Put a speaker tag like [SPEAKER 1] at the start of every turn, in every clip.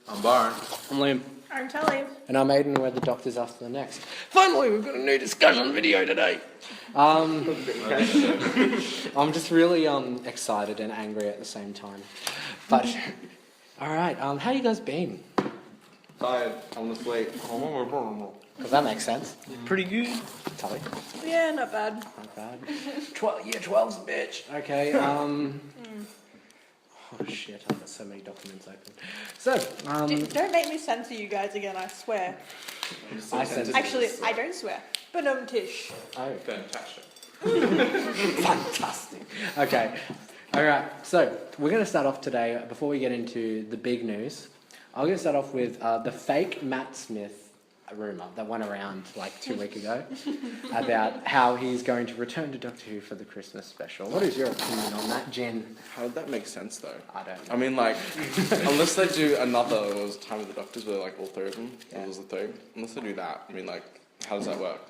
[SPEAKER 1] I'm Byron.
[SPEAKER 2] I'm Liam.
[SPEAKER 3] I'm Tully.
[SPEAKER 4] And I'm Aydan, and we're the Doctors After the Next. Finally, we've got a new discussion video today. I'm just really excited and angry at the same time. But, alright, how you guys been?
[SPEAKER 1] Tired. I want to sleep.
[SPEAKER 4] Because that makes sense.
[SPEAKER 2] Pretty good.
[SPEAKER 4] Tully?
[SPEAKER 3] Yeah, not bad.
[SPEAKER 4] Not bad. 12's a bitch. Okay, Oh shit, I've got so many documents open. So,
[SPEAKER 3] Don't make me censor you guys again, I swear. Actually, I don't swear. But tish.
[SPEAKER 4] Oh,
[SPEAKER 1] Fantastic.
[SPEAKER 4] fantastic. Okay, alright, so we're going to start off today, before we get into the big news, I'm going to start off with the fake Matt Smith rumour that went around like 2 weeks ago about how he's going to return to Doctor Who for the Christmas special. What is your opinion on that, Jinn?
[SPEAKER 1] How did that make sense, though?
[SPEAKER 4] I don't know.
[SPEAKER 1] I mean, like, unless they do another, it was Time of the Doctors, where, like, all three of them,
[SPEAKER 4] Yeah.
[SPEAKER 1] it was the third. Unless they do that, I mean, like, how does that work?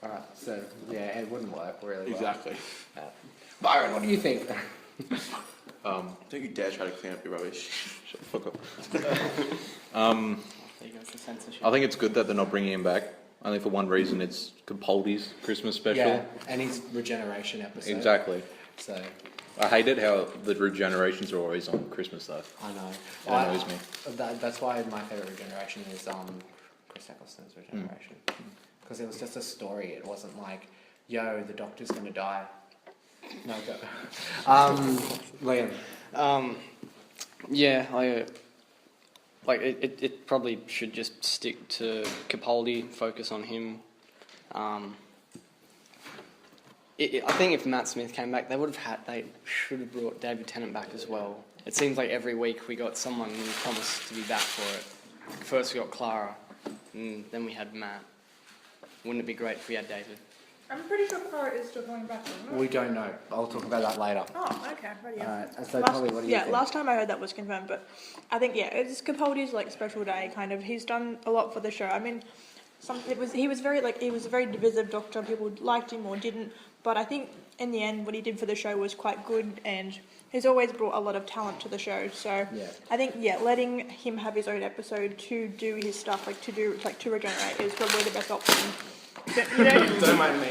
[SPEAKER 4] Alright, so, yeah, it wouldn't work really well.
[SPEAKER 1] Exactly.
[SPEAKER 4] Byron, what do you think?
[SPEAKER 1] Don't you dare try to clean up your rubbish.
[SPEAKER 5] Shut the fuck up.
[SPEAKER 2] There you go, for censorship.
[SPEAKER 5] I think it's good that they're not bringing him back. Only for one reason, it's Capaldi's Christmas special.
[SPEAKER 4] Yeah, and his regeneration episode.
[SPEAKER 5] Exactly.
[SPEAKER 4] So,
[SPEAKER 5] I hate it how the regenerations are always on Christmas though.
[SPEAKER 4] I know.
[SPEAKER 5] It annoys me.
[SPEAKER 4] That's why my favourite regeneration is Chris Eccleston's regeneration. Because it was just a story. It wasn't like, yo, the Doctor's going to die. No, go. Liam.
[SPEAKER 2] Yeah, it probably should just stick to Capaldi, focus on him. I think if Matt Smith came back, they should have brought David Tennant back as well. It seems like every week we got someone who promised to be back for it. First we got Clara, and then we had Matt. Wouldn't it be great if we had David?
[SPEAKER 3] I'm pretty sure Clara is still coming back, isn't it?
[SPEAKER 4] We don't know. I'll talk about that later.
[SPEAKER 3] Oh, okay. Right, yeah.
[SPEAKER 4] Alright, so Polly, what do you think?
[SPEAKER 3] Last time I heard that was confirmed, but I think, it's Capaldi's, like, special day, kind of. He's done a lot for the show. I mean, he was a very divisive Doctor. People liked him or didn't, but I think in the end what he did for the show was quite good, and he's always brought a lot of talent to the show. So
[SPEAKER 4] Yeah.
[SPEAKER 3] I think letting him have his own episode to do his stuff, to regenerate, is probably the best option.
[SPEAKER 1] Don't mind me.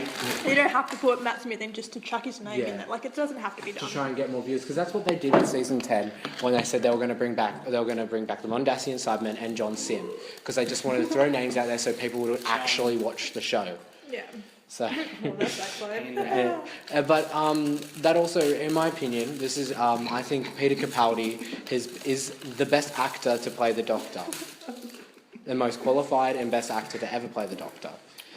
[SPEAKER 3] You don't have to put Matt Smith in just to chuck his name
[SPEAKER 4] Yeah.
[SPEAKER 3] in it. Like, it doesn't have to be done.
[SPEAKER 4] To try and get more views, because that's what they did in season 10 when they said they were going to bring back the Mondasian Cybermen and John Sim, because they just wanted to throw names out there so people would actually watch the show.
[SPEAKER 3] Yeah.
[SPEAKER 4] So,
[SPEAKER 3] Well, that's actually.
[SPEAKER 4] but that also, in my opinion, this is I think Peter Capaldi is the best actor to play the Doctor, the most qualified and best actor to ever play the Doctor.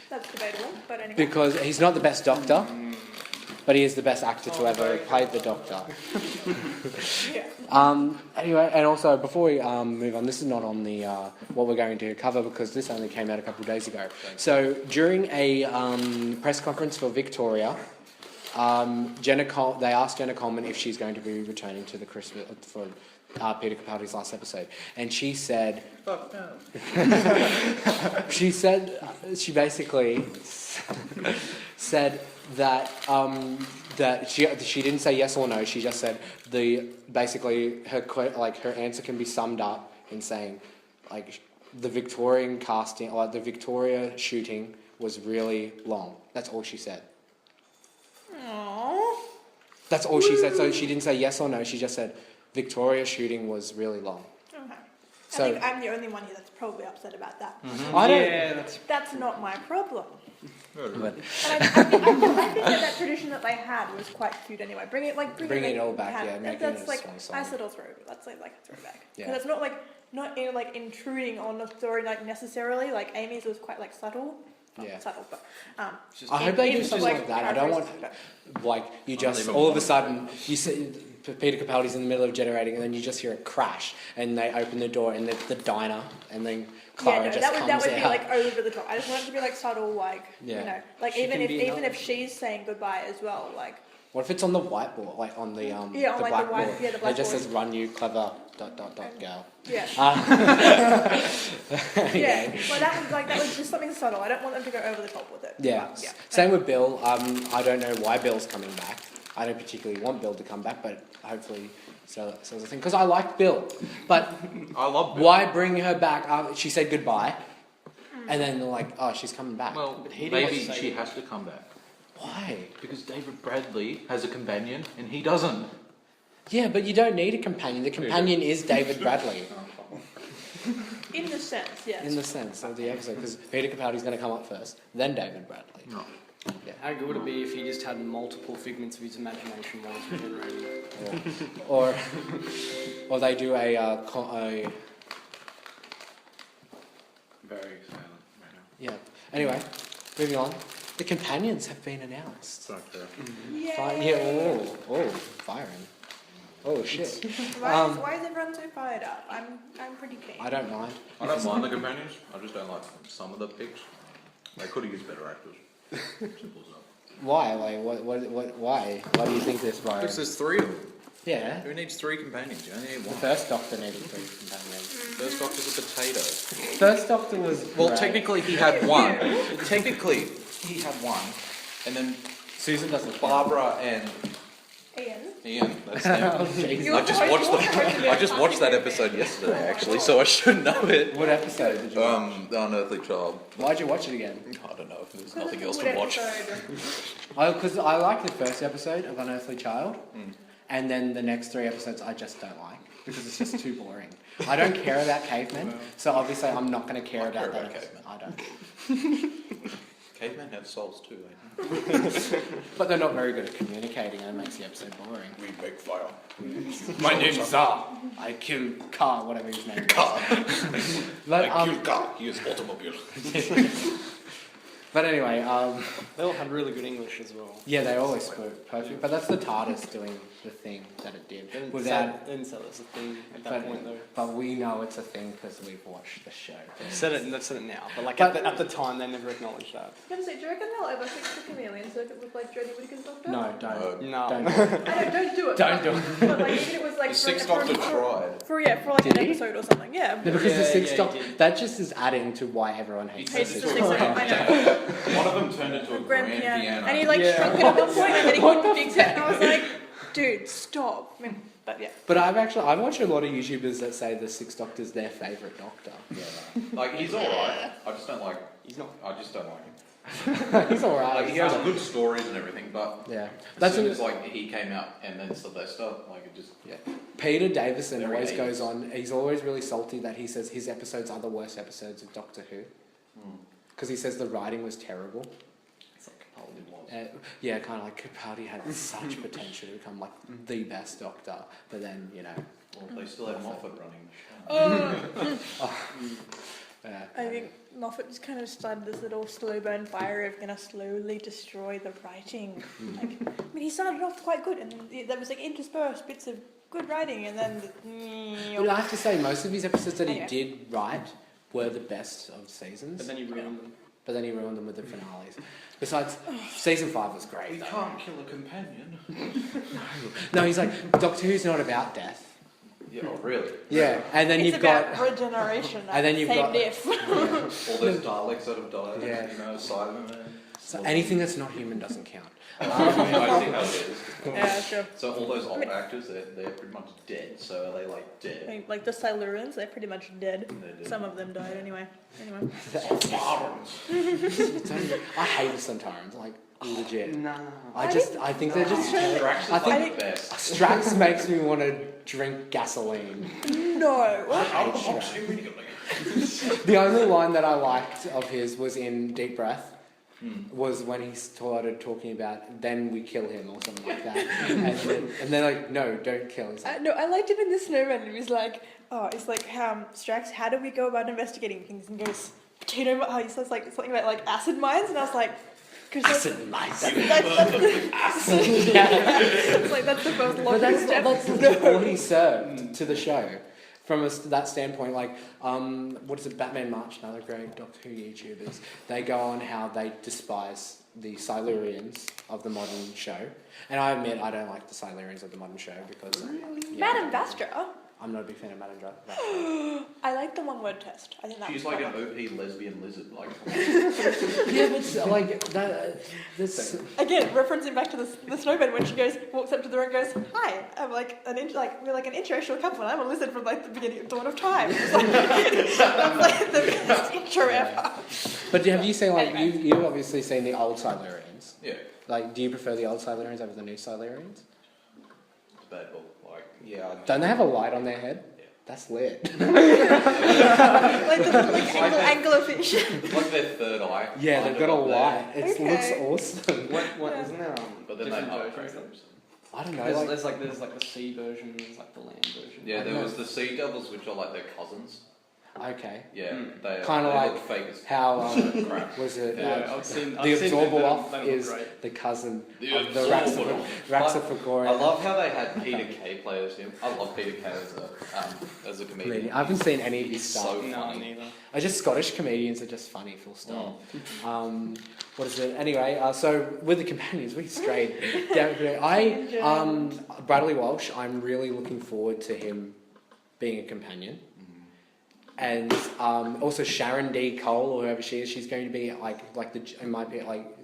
[SPEAKER 3] That's debatable, but anyway.
[SPEAKER 4] Because he's not the best Doctor, but he is the best actor to ever play the Doctor.
[SPEAKER 3] Yeah.
[SPEAKER 4] Anyway, and also before we move on, this is not on the what we're going to cover because this only came out a couple of days ago. So during a press conference for Victoria, they asked Jenna Coleman if she's going to be returning to the Christmas for Peter Capaldi's last episode, and she said,
[SPEAKER 1] Fuck no.
[SPEAKER 4] she basically said that she didn't say yes or no. She just said her answer can be summed up in saying like the Victorian casting, like the Victoria shooting was really long. That's all she said.
[SPEAKER 3] Aww.
[SPEAKER 4] That's all she said. So she didn't say yes or no. She just said Victoria shooting was really long.
[SPEAKER 3] Okay.
[SPEAKER 4] So-
[SPEAKER 3] I think I'm the only one here that's probably upset about that.
[SPEAKER 4] I don't.
[SPEAKER 2] Yeah,
[SPEAKER 3] That's not my problem.
[SPEAKER 4] But
[SPEAKER 3] And I think that tradition that they had was quite cute anyway. Bring it
[SPEAKER 4] all back, yeah, make it
[SPEAKER 3] That's
[SPEAKER 4] a
[SPEAKER 3] like
[SPEAKER 4] small song.
[SPEAKER 3] nice little throwback. That's like a throwback.
[SPEAKER 4] Yeah.
[SPEAKER 3] Because it's not intruding on the story necessarily. Like Amy's was quite subtle. Not
[SPEAKER 4] Yeah.
[SPEAKER 3] subtle, but
[SPEAKER 4] I hope they do
[SPEAKER 3] in
[SPEAKER 4] something like that. I don't want you just all of a sudden you see Peter Capaldi's in the middle of generating and then you just hear a crash and they open the door and the diner and then Clara just comes out.
[SPEAKER 3] that would be over the top. I just want it to be subtle, even if she's saying goodbye as well,
[SPEAKER 4] What if it's on the whiteboard, on the
[SPEAKER 3] on
[SPEAKER 4] the
[SPEAKER 3] the
[SPEAKER 4] blackboard?
[SPEAKER 3] the
[SPEAKER 4] It just
[SPEAKER 3] blackboard.
[SPEAKER 4] says "Run you clever ... girl."
[SPEAKER 3] Yeah.
[SPEAKER 4] Yeah.
[SPEAKER 3] Well, that was just something subtle. I don't want them to go over the top with it.
[SPEAKER 4] Yeah.
[SPEAKER 3] Yeah.
[SPEAKER 4] Same with Bill. I don't know why Bill's coming back. I don't particularly want Bill to come back, but hopefully So that's the thing. Because I like Bill, but
[SPEAKER 5] I love Bill.
[SPEAKER 4] why bring her back? She said goodbye, and then they're like, oh, she's coming back.
[SPEAKER 5] Well,
[SPEAKER 2] But he didn't
[SPEAKER 5] maybe
[SPEAKER 2] say
[SPEAKER 5] she
[SPEAKER 2] that.
[SPEAKER 5] has to come back.
[SPEAKER 4] Why?
[SPEAKER 5] Because David Bradley has a companion and he doesn't.
[SPEAKER 4] Yeah, but you don't need a companion. The companion is David Bradley.
[SPEAKER 3] In the sense, yes.
[SPEAKER 4] In the sense of the episode, because Peter Capaldi's going to come up first, then David Bradley.
[SPEAKER 5] No.
[SPEAKER 2] How good would it be if he just had multiple figments of his imagination while he's regenerating?
[SPEAKER 4] Or they do a
[SPEAKER 5] Very silent right now.
[SPEAKER 4] yeah. Anyway, moving on. The companions have been announced.
[SPEAKER 3] Yay!
[SPEAKER 4] Oh, Byron. Oh shit.
[SPEAKER 3] Why is everyone so fired up? I'm pretty keen.
[SPEAKER 4] I don't mind.
[SPEAKER 5] I don't mind the companions. I just don't like some of the picks. They could have used better actors. Simple as that.
[SPEAKER 4] Why? Like, why? Why do you think this, Byron?
[SPEAKER 5] Because there's 3 of them.
[SPEAKER 4] Yeah.
[SPEAKER 5] Who needs 3 companions? You only need
[SPEAKER 4] The
[SPEAKER 5] one.
[SPEAKER 4] first Doctor needed 3 companions.
[SPEAKER 5] First Doctor's a potato.
[SPEAKER 4] First Doctor was
[SPEAKER 5] Well,
[SPEAKER 4] great.
[SPEAKER 5] technically he had one. Technically he had one, and then
[SPEAKER 4] Susan doesn't count.
[SPEAKER 5] Barbara and
[SPEAKER 3] Ian.
[SPEAKER 5] Ian. That's them.
[SPEAKER 4] Oh, jeez.
[SPEAKER 3] You were
[SPEAKER 5] I just watched that episode yesterday, actually, so I should know it.
[SPEAKER 4] What episode did you watch?
[SPEAKER 5] The Unearthly Child.
[SPEAKER 4] Why'd you watch it again?
[SPEAKER 5] I don't know. There's nothing else to watch.
[SPEAKER 4] Because I liked the first episode of Unearthly Child, and then the next 3 episodes I just don't like because it's just too boring. I don't care about cavemen, so obviously I'm not going to care
[SPEAKER 5] I care
[SPEAKER 4] about
[SPEAKER 5] about
[SPEAKER 4] that.
[SPEAKER 5] cavemen.
[SPEAKER 4] I don't.
[SPEAKER 5] Cavemen have souls too, eh?
[SPEAKER 4] But they're not very good at communicating, and it makes the episode boring.
[SPEAKER 5] We make fire.
[SPEAKER 4] My name's Zar. I killed Car, whatever his name is.
[SPEAKER 5] Car.
[SPEAKER 4] But,
[SPEAKER 5] car. He is automobile.
[SPEAKER 4] but anyway,
[SPEAKER 2] They all had really good English as well.
[SPEAKER 4] yeah, they always spoke perfect. But that's the TARDIS doing the thing that it did.
[SPEAKER 2] They didn't
[SPEAKER 4] Without,
[SPEAKER 2] say that's a thing at that point though.
[SPEAKER 4] but we know it's a thing because we've watched the show.
[SPEAKER 2] They've said it now, but like
[SPEAKER 4] But-
[SPEAKER 2] at the time they never acknowledged that.
[SPEAKER 3] I was gonna say, do you reckon they'll ever fix the chameleon so it could look like Jodie Whittaker's Doctor?
[SPEAKER 4] No, don't.
[SPEAKER 2] No.
[SPEAKER 4] Don't. do it.
[SPEAKER 3] I know, don't do it.
[SPEAKER 4] Don't do it.
[SPEAKER 3] But like, even if it was like
[SPEAKER 5] The Sixth Doctor tried.
[SPEAKER 3] for like
[SPEAKER 4] Did
[SPEAKER 3] an
[SPEAKER 4] he?
[SPEAKER 3] episode or something. Yeah.
[SPEAKER 4] No, because the
[SPEAKER 2] Yeah,
[SPEAKER 4] Sixth
[SPEAKER 2] yeah,
[SPEAKER 4] Doctor,
[SPEAKER 2] he did.
[SPEAKER 4] that just is adding to why everyone hates the
[SPEAKER 3] Hates
[SPEAKER 4] Sixth
[SPEAKER 3] the Sixth
[SPEAKER 4] Doctor.
[SPEAKER 3] Doctor. I know.
[SPEAKER 5] One of them turned into a
[SPEAKER 3] Grand
[SPEAKER 5] grand
[SPEAKER 3] piano.
[SPEAKER 5] piano.
[SPEAKER 3] And he like
[SPEAKER 2] Yeah.
[SPEAKER 3] shrunk it at one point, and then he
[SPEAKER 4] What
[SPEAKER 3] got
[SPEAKER 4] the
[SPEAKER 3] big set, and I was like, dude, stop. I mean, but yeah.
[SPEAKER 4] But I've watched a lot of YouTubers that say the Sixth Doctor's their favourite Doctor.
[SPEAKER 5] Yeah, like he's alright. I just don't like.
[SPEAKER 2] He's not.
[SPEAKER 5] I just don't like him.
[SPEAKER 4] He's alright.
[SPEAKER 5] Like he has good stories and everything, but
[SPEAKER 4] Yeah.
[SPEAKER 5] as
[SPEAKER 4] That's
[SPEAKER 5] soon
[SPEAKER 4] a-
[SPEAKER 5] as like he came out and then Sylvester, like it just.
[SPEAKER 4] Yeah. Peter Davison
[SPEAKER 5] Very
[SPEAKER 4] always
[SPEAKER 5] 80s.
[SPEAKER 4] goes on. He's always really salty that he says his episodes are the worst episodes of Doctor Who because he says the writing was terrible.
[SPEAKER 5] It's like Capaldi was.
[SPEAKER 4] Yeah, kind of like Capaldi had such potential to become like the best Doctor, but then
[SPEAKER 5] Well, they still have Moffat running the show.
[SPEAKER 3] I think Moffat just kind of started this little slow burn fire of gonna slowly destroy the writing. Like, I mean, he started off quite good, and then there was like interspersed bits of good writing, and then
[SPEAKER 4] But I have to say, most of his episodes that he
[SPEAKER 3] Anyway.
[SPEAKER 4] did write were the best of seasons.
[SPEAKER 2] But then you ruined them.
[SPEAKER 4] But then he ruined them with the finales. Besides, season 5 was great.
[SPEAKER 5] We
[SPEAKER 4] though.
[SPEAKER 5] can't kill a companion.
[SPEAKER 4] No, he's like, Doctor Who's not about death.
[SPEAKER 5] Yeah, oh, really?
[SPEAKER 4] Yeah, and then
[SPEAKER 3] it's
[SPEAKER 4] you've
[SPEAKER 3] about
[SPEAKER 4] got
[SPEAKER 3] regeneration.
[SPEAKER 4] And then you've
[SPEAKER 3] same
[SPEAKER 4] got-
[SPEAKER 3] diff.
[SPEAKER 5] All those Daleks that have died,
[SPEAKER 4] Yeah.
[SPEAKER 5] Cybermen.
[SPEAKER 4] so anything that's not human doesn't count.
[SPEAKER 5] I see how it is.
[SPEAKER 3] Yeah, sure.
[SPEAKER 5] So all those old actors, they're pretty much dead. So are they like
[SPEAKER 3] I
[SPEAKER 5] dead?
[SPEAKER 3] mean, like the Silurians, they're pretty much dead.
[SPEAKER 5] They're dead.
[SPEAKER 3] Some of them died anyway. Anyway.
[SPEAKER 4] I hate the Centaurans, like legit.
[SPEAKER 2] No.
[SPEAKER 4] I think they're just.
[SPEAKER 5] Drax is
[SPEAKER 4] I
[SPEAKER 5] like
[SPEAKER 4] think
[SPEAKER 5] the best.
[SPEAKER 4] Strax makes me want to drink gasoline.
[SPEAKER 3] No.
[SPEAKER 4] I hate Strax. The only line that I liked of his was in Deep Breath. Was when he started talking about then we kill him or something like that, and then like no, don't kill. He's like,
[SPEAKER 3] No, I liked it in the snowman. It was like, it's like, Strax, how do we go about investigating things? And he goes, do you know how he says like something about like acid mines? And I was like,
[SPEAKER 4] acid mines.
[SPEAKER 3] It's like that's the first
[SPEAKER 4] But
[SPEAKER 3] logical step.
[SPEAKER 4] that's all he served to the show. From that standpoint, like, what is it, Batman March, another great Doctor Who YouTubers, they go on how they despise the Silurians of the modern show. And I admit I don't like the Silurians of the modern show because...
[SPEAKER 3] Madame Vastra.
[SPEAKER 4] I'm not a big fan of Madame Draft.
[SPEAKER 3] I like the one-word test. I think that's
[SPEAKER 5] She's like an OP lesbian lizard. Like,
[SPEAKER 4] Yeah, but like that. That's
[SPEAKER 3] again referencing back to the snowman when she walks up to the room and goes, "Hi, I'm like we're like an interracial couple, and I'm a lizard from like the beginning of dawn of time." It's like, that's like the best intro ever.
[SPEAKER 4] But have you seen like
[SPEAKER 3] Anyway.
[SPEAKER 4] you've obviously seen the old Silurians?
[SPEAKER 5] yeah,
[SPEAKER 4] Like, do you prefer the old Silurians over the new Silurians?
[SPEAKER 5] it's a bad book. Like, yeah.
[SPEAKER 4] Don't they have a light on their head?
[SPEAKER 5] Yeah.
[SPEAKER 4] That's lit.
[SPEAKER 3] Like the anglerfish.
[SPEAKER 5] Like their third eye.
[SPEAKER 4] Yeah,
[SPEAKER 5] kind
[SPEAKER 4] they've got a
[SPEAKER 5] of up there.
[SPEAKER 4] light. It
[SPEAKER 3] Okay.
[SPEAKER 4] looks awesome.
[SPEAKER 2] What isn't there?
[SPEAKER 5] But then they
[SPEAKER 2] different
[SPEAKER 5] upgrade
[SPEAKER 2] versions?
[SPEAKER 5] them.
[SPEAKER 4] I don't know.
[SPEAKER 2] There's like the sea version, and there's like the land version.
[SPEAKER 5] Yeah,
[SPEAKER 4] I
[SPEAKER 5] there
[SPEAKER 4] know.
[SPEAKER 5] was the sea devils, which are like their cousins.
[SPEAKER 4] Okay.
[SPEAKER 5] Yeah, they
[SPEAKER 4] Kinda
[SPEAKER 5] they
[SPEAKER 4] like
[SPEAKER 5] look fake as
[SPEAKER 4] How
[SPEAKER 5] crap.
[SPEAKER 4] was it?
[SPEAKER 2] Yeah, I've seen
[SPEAKER 4] the
[SPEAKER 2] them,
[SPEAKER 4] Absorbaloff
[SPEAKER 2] they look
[SPEAKER 4] is
[SPEAKER 2] great.
[SPEAKER 4] the cousin
[SPEAKER 5] The
[SPEAKER 4] of the
[SPEAKER 5] Absorbaloff. I
[SPEAKER 4] Raxophagoria.
[SPEAKER 5] love how they had Peter Kay play as him. I love Peter Kay as a comedian.
[SPEAKER 4] I haven't seen any of his
[SPEAKER 5] He's
[SPEAKER 4] stuff.
[SPEAKER 5] so
[SPEAKER 2] No,
[SPEAKER 5] funny.
[SPEAKER 2] neither.
[SPEAKER 4] I just Scottish comedians are just funny, full stop. What is it? Anyway, so with the companions, we strayed down. Bradley Walsh. I'm really looking forward to him being a companion. And also Sharon D. Cole, or whoever she is, she's going to be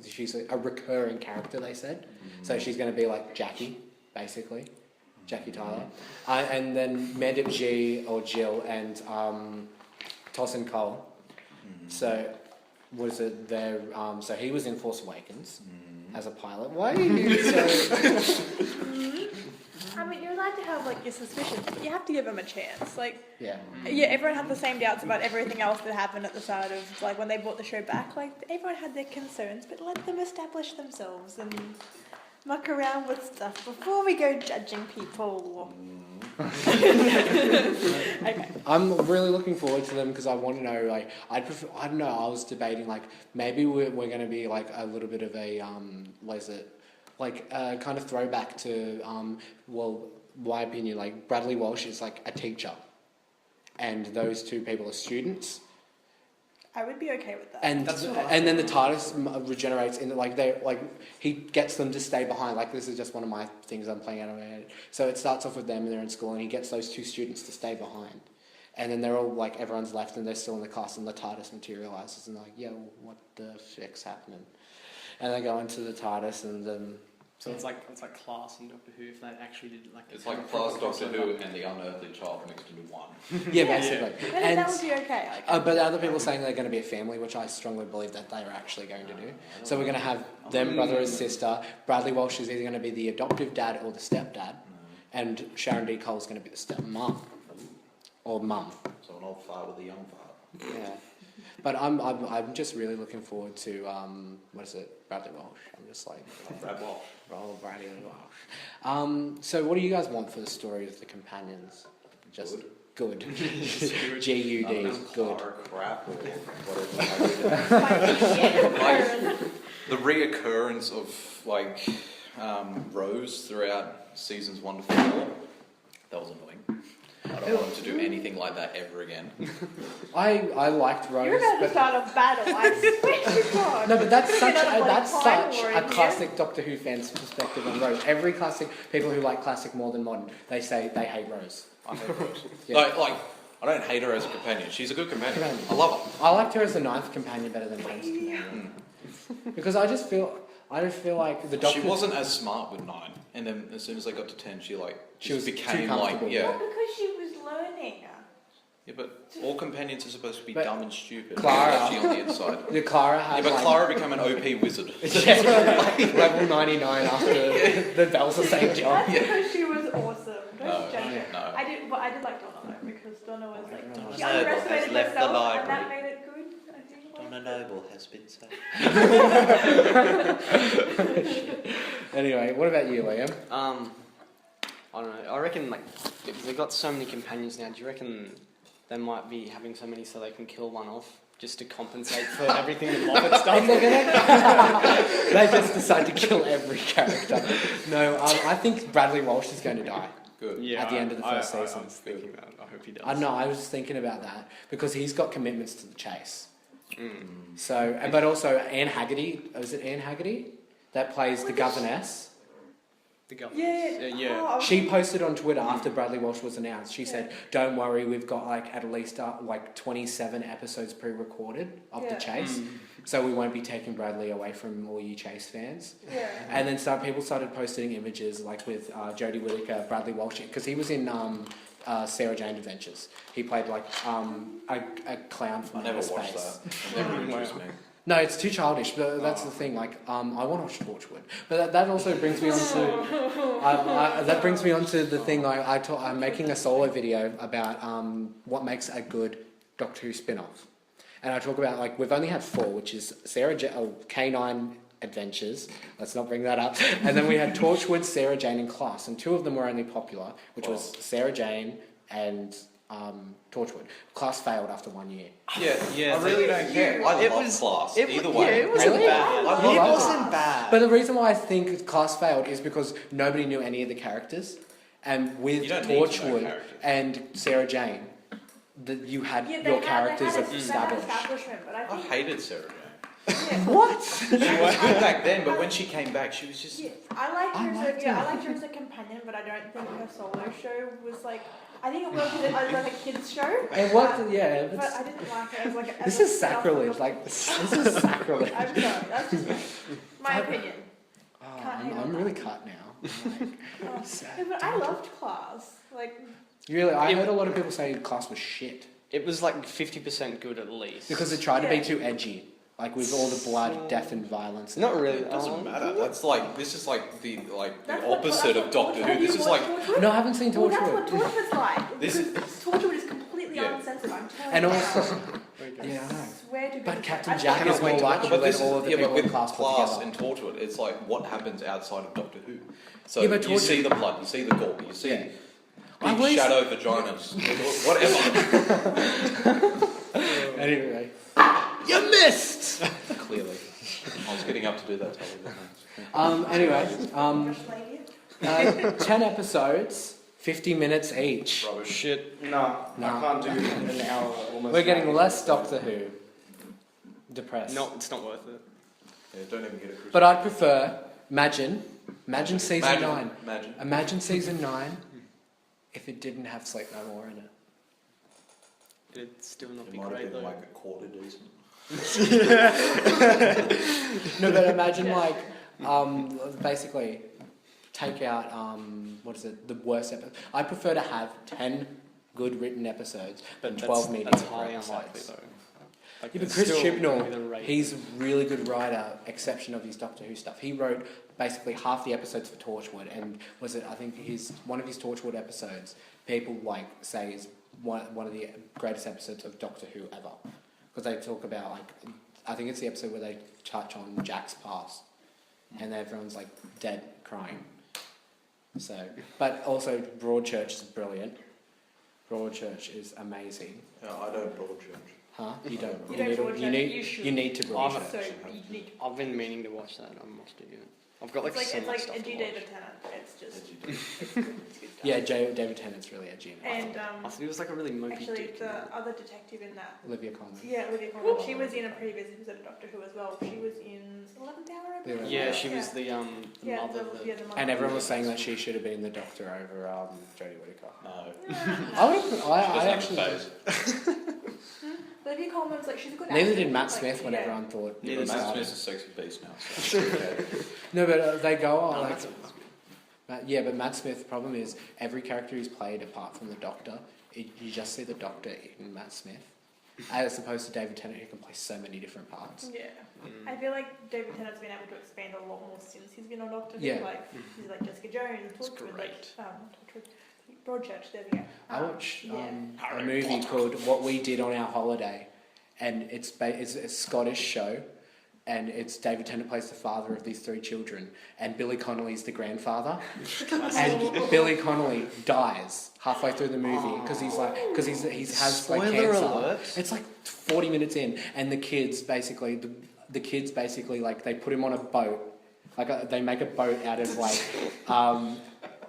[SPEAKER 4] she's a recurring character. They said, so she's going to be like Jackie, basically, Jackie Tyler, and then Mandip G or Jill and Tossin Cole. So what is it? So he was in Force Awakens as a pilot. Why are you so?
[SPEAKER 3] I mean, you're allowed to have like your suspicions, but you have to give them a chance. Like,
[SPEAKER 4] Yeah.
[SPEAKER 3] yeah, everyone had the same doubts about everything else that happened at the start of like when they brought the show back. Like, everyone had their concerns, but let them establish themselves and muck around with stuff before we go judging people. Okay.
[SPEAKER 4] I'm really looking forward to them because I want to know, like, I don't know, I was debating, like, maybe we're going to be, like, a little bit of a, what is it, like, kind of throwback to, my opinion, like, Bradley Walsh is, like, a teacher, and those two people are students.
[SPEAKER 3] I would be okay with that.
[SPEAKER 4] And then the TARDIS regenerates in he gets them to stay behind. Like, this is just one of my things I'm playing out of my head. So it starts off with them and they're in school, and he gets those two students to stay behind. And then they're all like, everyone's left and they're still in the class, and the TARDIS materializes and they're like, yo, what the frick's happening? And they go into the TARDIS and then.
[SPEAKER 2] So it's like Class and Doctor Who if they actually did like.
[SPEAKER 5] It's like Class, Doctor Who, and the Unearthly Child mixed into one.
[SPEAKER 4] Yeah, basically.
[SPEAKER 3] Then that would be okay. Like,
[SPEAKER 4] But other people are saying they're going to be a family, which I strongly believe that they are actually going to do. So we're going to have them, brother and sister. Bradley Walsh is either going to be the adoptive dad or the stepdad, and Sharon D. Cole is going to be the stepmom or mum.
[SPEAKER 5] So an old fart with a young fart.
[SPEAKER 4] Yeah. But I'm just really looking forward to Bradley Walsh. I'm just like
[SPEAKER 5] Brad Walsh.
[SPEAKER 4] Bradley Walsh. So what do you guys want for the story of the companions? Just good. G-U-D, good.
[SPEAKER 5] Clara crap or whatever.
[SPEAKER 3] like,
[SPEAKER 5] The reoccurrence of like Rose throughout seasons 1 to 4, that was annoying. I don't want him to do anything like that ever again.
[SPEAKER 4] I liked Rose.
[SPEAKER 3] you're about to
[SPEAKER 4] but
[SPEAKER 3] start a battle. I swear to God.
[SPEAKER 4] no, but that's
[SPEAKER 3] We're
[SPEAKER 4] such
[SPEAKER 3] gonna
[SPEAKER 4] that's
[SPEAKER 3] Crime
[SPEAKER 4] such
[SPEAKER 3] War
[SPEAKER 4] a
[SPEAKER 3] in here.
[SPEAKER 4] classic Doctor Who fan's perspective on Rose. Every classic, people who like classic more than modern, they say they hate Rose.
[SPEAKER 5] I hate Rose.
[SPEAKER 4] Yeah.
[SPEAKER 5] Like, I don't hate her as a companion. She's a good companion. I love her.
[SPEAKER 4] I liked her as the 9th companion better than 10th companion. Because I just feel like the Doctor.
[SPEAKER 5] She wasn't as smart with 9, and then as soon as they got to 10, she
[SPEAKER 4] was
[SPEAKER 5] became
[SPEAKER 4] too
[SPEAKER 5] like
[SPEAKER 4] comfortable.
[SPEAKER 3] Well, because she was learning.
[SPEAKER 5] Yeah, but all companions are supposed to be
[SPEAKER 4] But
[SPEAKER 5] dumb and stupid.
[SPEAKER 4] Clara-
[SPEAKER 5] Actually on the inside.
[SPEAKER 4] The Clara had
[SPEAKER 5] Yeah, but Clara became an OP wizard.
[SPEAKER 4] level 99 after the bells of St. John.
[SPEAKER 3] That's because she was awesome. Don't
[SPEAKER 5] No,
[SPEAKER 3] judge her.
[SPEAKER 5] no.
[SPEAKER 3] I did like Donna though, because Donna was like she
[SPEAKER 6] Noble
[SPEAKER 3] underestimated
[SPEAKER 6] has left the
[SPEAKER 3] herself, and that
[SPEAKER 6] library.
[SPEAKER 3] made it good. I think.
[SPEAKER 6] Donna Noble has been saved.
[SPEAKER 4] Anyway, what about you, Liam?
[SPEAKER 2] I don't know. I reckon like they've got so many companions now. Do you reckon they might be having so many so they can kill one off just to compensate for everything that Moffat's done?
[SPEAKER 4] They just decide to kill every character. No, I think Bradley Walsh is going to die.
[SPEAKER 5] Good.
[SPEAKER 2] Yeah,
[SPEAKER 4] At the end of the first
[SPEAKER 2] I
[SPEAKER 4] season.
[SPEAKER 2] was thinking that. I hope he does.
[SPEAKER 4] I know, I was thinking about that because he's got commitments to the chase. So, but also Anne Haggerty, was it Anne Haggerty that plays the governess?
[SPEAKER 2] The governess.
[SPEAKER 3] Yeah. Oh,
[SPEAKER 4] She posted on Twitter after Bradley Walsh was announced. She said, "Don't worry, we've got like at least 27 episodes pre-recorded of the chase, so we won't be taking Bradley away from all you Chase fans."
[SPEAKER 3] Yeah.
[SPEAKER 4] And then people started posting images like with Jodie Whittaker, Bradley Walsh, because he was in Sarah Jane Adventures. He played like a clown from
[SPEAKER 5] I never
[SPEAKER 4] outer
[SPEAKER 5] watched
[SPEAKER 4] space.
[SPEAKER 5] that. It never interests me.
[SPEAKER 4] No, it's too childish, but that's the thing. Like, I want to watch Torchwood, but that also brings me on to that brings me on to the thing. Like, I'm making a solo video about what makes a good Doctor Who spin-off, and I talk about like we've only had 4, which is K9 Adventures. Let's not bring that up. And then we had Torchwood, Sarah Jane, and Class, and 2 of them were only popular, which was Sarah Jane and Torchwood. Class failed after 1 year.
[SPEAKER 5] Yeah. I really don't care. I love Class. Either way.
[SPEAKER 2] Yeah, it wasn't
[SPEAKER 4] Really?
[SPEAKER 2] bad.
[SPEAKER 5] I
[SPEAKER 2] It
[SPEAKER 5] love
[SPEAKER 2] wasn't bad.
[SPEAKER 4] But the reason why I think Class failed is because nobody knew any of the characters, and with
[SPEAKER 5] You don't need to know
[SPEAKER 4] Torchwood
[SPEAKER 5] characters.
[SPEAKER 4] and Sarah Jane, you had
[SPEAKER 3] Yeah,
[SPEAKER 4] your characters
[SPEAKER 3] they had
[SPEAKER 4] established.
[SPEAKER 3] establishment, but I
[SPEAKER 5] I
[SPEAKER 3] think
[SPEAKER 5] hated Sarah Jane.
[SPEAKER 4] What?
[SPEAKER 5] She was good back then, but when she came back, she was just...
[SPEAKER 3] yeah, I liked her
[SPEAKER 4] liked
[SPEAKER 3] I liked her as a companion, but I don't think her solo show was like. I think it worked as like a kids show.
[SPEAKER 4] It worked, yeah.
[SPEAKER 3] But I didn't like it as like.
[SPEAKER 4] This is sacrilege. Like this is sacrilege.
[SPEAKER 3] I'm sorry. That's just my opinion.
[SPEAKER 4] Oh,
[SPEAKER 3] Can't handle
[SPEAKER 4] I'm
[SPEAKER 3] that.
[SPEAKER 4] really cut now.
[SPEAKER 3] Oh, yeah, but I loved Class. Like.
[SPEAKER 4] Really, I heard a lot of people say Class was shit
[SPEAKER 2] It was like 50% good at least.
[SPEAKER 4] because it tried to be
[SPEAKER 3] Yeah.
[SPEAKER 4] too edgy, like with all the blood, death, and violence.
[SPEAKER 2] Not really.
[SPEAKER 5] It doesn't matter. That's like... This is like the
[SPEAKER 3] That's what-
[SPEAKER 5] opposite
[SPEAKER 3] that's
[SPEAKER 5] of
[SPEAKER 3] what
[SPEAKER 5] Doctor
[SPEAKER 3] Torchwood-
[SPEAKER 5] Who. This is like...
[SPEAKER 3] Torchwood?
[SPEAKER 4] No, I haven't seen
[SPEAKER 3] Well, that's what
[SPEAKER 4] Torchwood.
[SPEAKER 3] Torchwood's like.
[SPEAKER 5] This is-
[SPEAKER 3] Torchwood is completely
[SPEAKER 5] Yeah.
[SPEAKER 3] uncensored. I'm telling
[SPEAKER 4] And
[SPEAKER 3] you.
[SPEAKER 4] also,
[SPEAKER 3] I
[SPEAKER 4] yeah, I know.
[SPEAKER 3] swear to
[SPEAKER 4] But
[SPEAKER 3] goodness,
[SPEAKER 4] Captain
[SPEAKER 3] I
[SPEAKER 4] Jack
[SPEAKER 3] think-
[SPEAKER 4] is more likable
[SPEAKER 5] But
[SPEAKER 4] than
[SPEAKER 5] this
[SPEAKER 4] all of the
[SPEAKER 5] but
[SPEAKER 4] people in
[SPEAKER 5] with
[SPEAKER 4] Class put
[SPEAKER 5] Class
[SPEAKER 4] together.
[SPEAKER 5] and Torchwood, it's like what happens outside of Doctor Who. So
[SPEAKER 4] Yeah, but
[SPEAKER 5] you see the blood, you see the gore, you see
[SPEAKER 4] Yeah. I
[SPEAKER 5] big
[SPEAKER 4] wish-
[SPEAKER 5] shadow vaginas, whatever.
[SPEAKER 4] Anyway, you missed.
[SPEAKER 5] Clearly, I was getting up to do that.
[SPEAKER 4] Anyway,
[SPEAKER 3] Just like you.
[SPEAKER 4] 10 episodes, 50 minutes each.
[SPEAKER 5] Rubbish.
[SPEAKER 2] Shit.
[SPEAKER 1] No,
[SPEAKER 4] No.
[SPEAKER 1] I can't do an hour almost.
[SPEAKER 4] We're getting less Doctor Who. Depressed.
[SPEAKER 2] No, it's not worth it.
[SPEAKER 5] Yeah, don't even get a Christmas.
[SPEAKER 4] But I'd prefer, imagine season 9.
[SPEAKER 5] Imagine.
[SPEAKER 4] Imagine season 9 if it didn't have Sleep No More in it.
[SPEAKER 2] It'd still not
[SPEAKER 5] It
[SPEAKER 2] be
[SPEAKER 5] might
[SPEAKER 2] great
[SPEAKER 5] have been
[SPEAKER 2] though.
[SPEAKER 5] like a quarter decent.
[SPEAKER 4] No, but imagine basically take out the worst episode. I prefer to have 10 good written episodes than 12 mediocre
[SPEAKER 2] That's highly unlikely
[SPEAKER 4] episodes.
[SPEAKER 2] though. Like,
[SPEAKER 4] Yeah, but
[SPEAKER 2] it's
[SPEAKER 4] Chris
[SPEAKER 2] still
[SPEAKER 4] Chibnall,
[SPEAKER 2] gonna be the rate.
[SPEAKER 4] he's a really good writer, exception of his Doctor Who stuff. He wrote basically half the episodes for Torchwood, and I think one of his Torchwood episodes, people say is one of the greatest episodes of Doctor Who ever. Because they talk about, I think it's the episode where they touch on Jack's past, and everyone's dead, crying. So, but also Broadchurch is brilliant. Broadchurch is amazing.
[SPEAKER 5] Yeah, I don't Broadchurch.
[SPEAKER 4] Huh? You don't.
[SPEAKER 3] You don't Broadchurch, you should.
[SPEAKER 4] You need to Broadchurch.
[SPEAKER 3] So you need.
[SPEAKER 2] I've been meaning to watch that. I must do it. I've got
[SPEAKER 3] It's
[SPEAKER 2] so much
[SPEAKER 3] like
[SPEAKER 2] stuff
[SPEAKER 3] edgy
[SPEAKER 2] to
[SPEAKER 3] David
[SPEAKER 2] watch.
[SPEAKER 3] Tennant. It's just.
[SPEAKER 5] Edgy.
[SPEAKER 3] It's good stuff.
[SPEAKER 4] Yeah, David Tennant's really edgy.
[SPEAKER 3] And
[SPEAKER 2] I thought he was like a really mopey
[SPEAKER 3] actually,
[SPEAKER 2] dick.
[SPEAKER 3] the other detective in that.
[SPEAKER 4] Olivia Colman.
[SPEAKER 3] Yeah, Olivia Colman. She was in a previous episode of Doctor Who as well. She was in 11th Hour. I believe.
[SPEAKER 2] Yeah, she was the
[SPEAKER 3] Yeah,
[SPEAKER 2] mother.
[SPEAKER 3] the mother.
[SPEAKER 4] And everyone was saying that she should have been the Doctor over Jodie Whittaker.
[SPEAKER 5] No.
[SPEAKER 4] I actually.
[SPEAKER 3] Olivia Colman's she's a good actress.
[SPEAKER 4] Neither did Matt Smith when
[SPEAKER 3] yeah.
[SPEAKER 4] everyone thought.
[SPEAKER 5] Yeah,
[SPEAKER 4] he
[SPEAKER 5] Matt
[SPEAKER 4] started.
[SPEAKER 5] Smith's a sexy beast now. So. Okay.
[SPEAKER 4] No, but they go on.
[SPEAKER 2] No, that's
[SPEAKER 4] But Matt Smith's problem is every character he's played apart from the Doctor, you just see the Doctor in Matt Smith, as opposed to David Tennant who can play so many different parts.
[SPEAKER 3] Yeah. I feel like David Tennant's been able to expand a lot more since he's been on Doctor Who.
[SPEAKER 4] Yeah.
[SPEAKER 3] He's like Jessica Jones,
[SPEAKER 2] It's
[SPEAKER 3] Torchwood,
[SPEAKER 2] great.
[SPEAKER 3] Broadchurch, there we go.
[SPEAKER 4] I watched
[SPEAKER 3] yeah.
[SPEAKER 4] a movie called What We Did on Our Holiday, and it's a Scottish show, and it's David Tennant plays the father of these 3 children, and Billy Connolly's the grandfather, and Billy Connolly dies halfway through the movie because he has
[SPEAKER 2] Spoiler
[SPEAKER 4] cancer.
[SPEAKER 2] alert.
[SPEAKER 4] It's 40 minutes in, and the kids basically they put him on a boat, they make a boat out of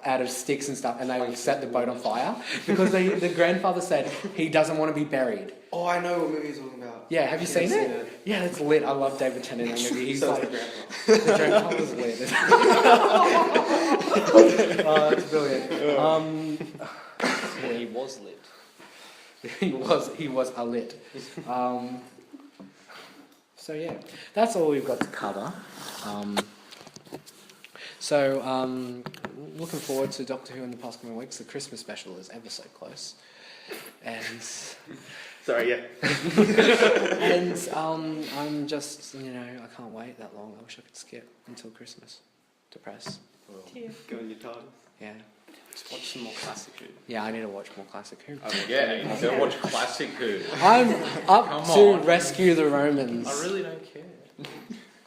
[SPEAKER 4] out of sticks and stuff, and they set the boat on fire because the grandfather said he doesn't want to be buried.
[SPEAKER 1] Oh, I know what movie you're talking about.
[SPEAKER 4] Yeah, have you seen it? Yeah, it's lit. I love David Tennant in that movie. He's
[SPEAKER 1] So
[SPEAKER 4] like,
[SPEAKER 1] is the grandpa.
[SPEAKER 4] the grandfather's lit. Oh, that's brilliant.
[SPEAKER 2] Well, he was lit.
[SPEAKER 4] He was a lit. So yeah, that's all we've got to cover. Looking forward to Doctor Who in the past coming weeks. The Christmas special is ever so close, and
[SPEAKER 6] Sorry, yeah.
[SPEAKER 4] and I'm just I can't wait that long. I wish I could skip until Christmas to press.
[SPEAKER 3] Cheers.
[SPEAKER 6] Go in your TARDIS.
[SPEAKER 4] Yeah,
[SPEAKER 2] Just watch some more classic Who.
[SPEAKER 4] yeah. I need to watch more classic Who.
[SPEAKER 5] Yeah, you go watch classic Who.
[SPEAKER 4] I'm up
[SPEAKER 5] Come
[SPEAKER 4] to
[SPEAKER 5] on.
[SPEAKER 4] rescue the Romans.
[SPEAKER 5] I really don't care.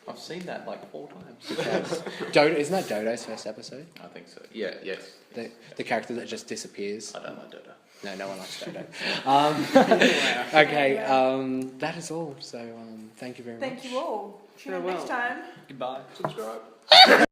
[SPEAKER 5] I've seen that like 4 times.
[SPEAKER 4] Isn't that Dodo's first episode?
[SPEAKER 5] I think so. Yeah, yes.
[SPEAKER 4] The character that just disappears.
[SPEAKER 5] I don't like Dodo.
[SPEAKER 4] No one likes Dodo. Okay, that is all. So thank you very much.
[SPEAKER 3] Thank you all. See you
[SPEAKER 2] Farewell.
[SPEAKER 3] next time.
[SPEAKER 2] Goodbye.
[SPEAKER 5] Subscribe.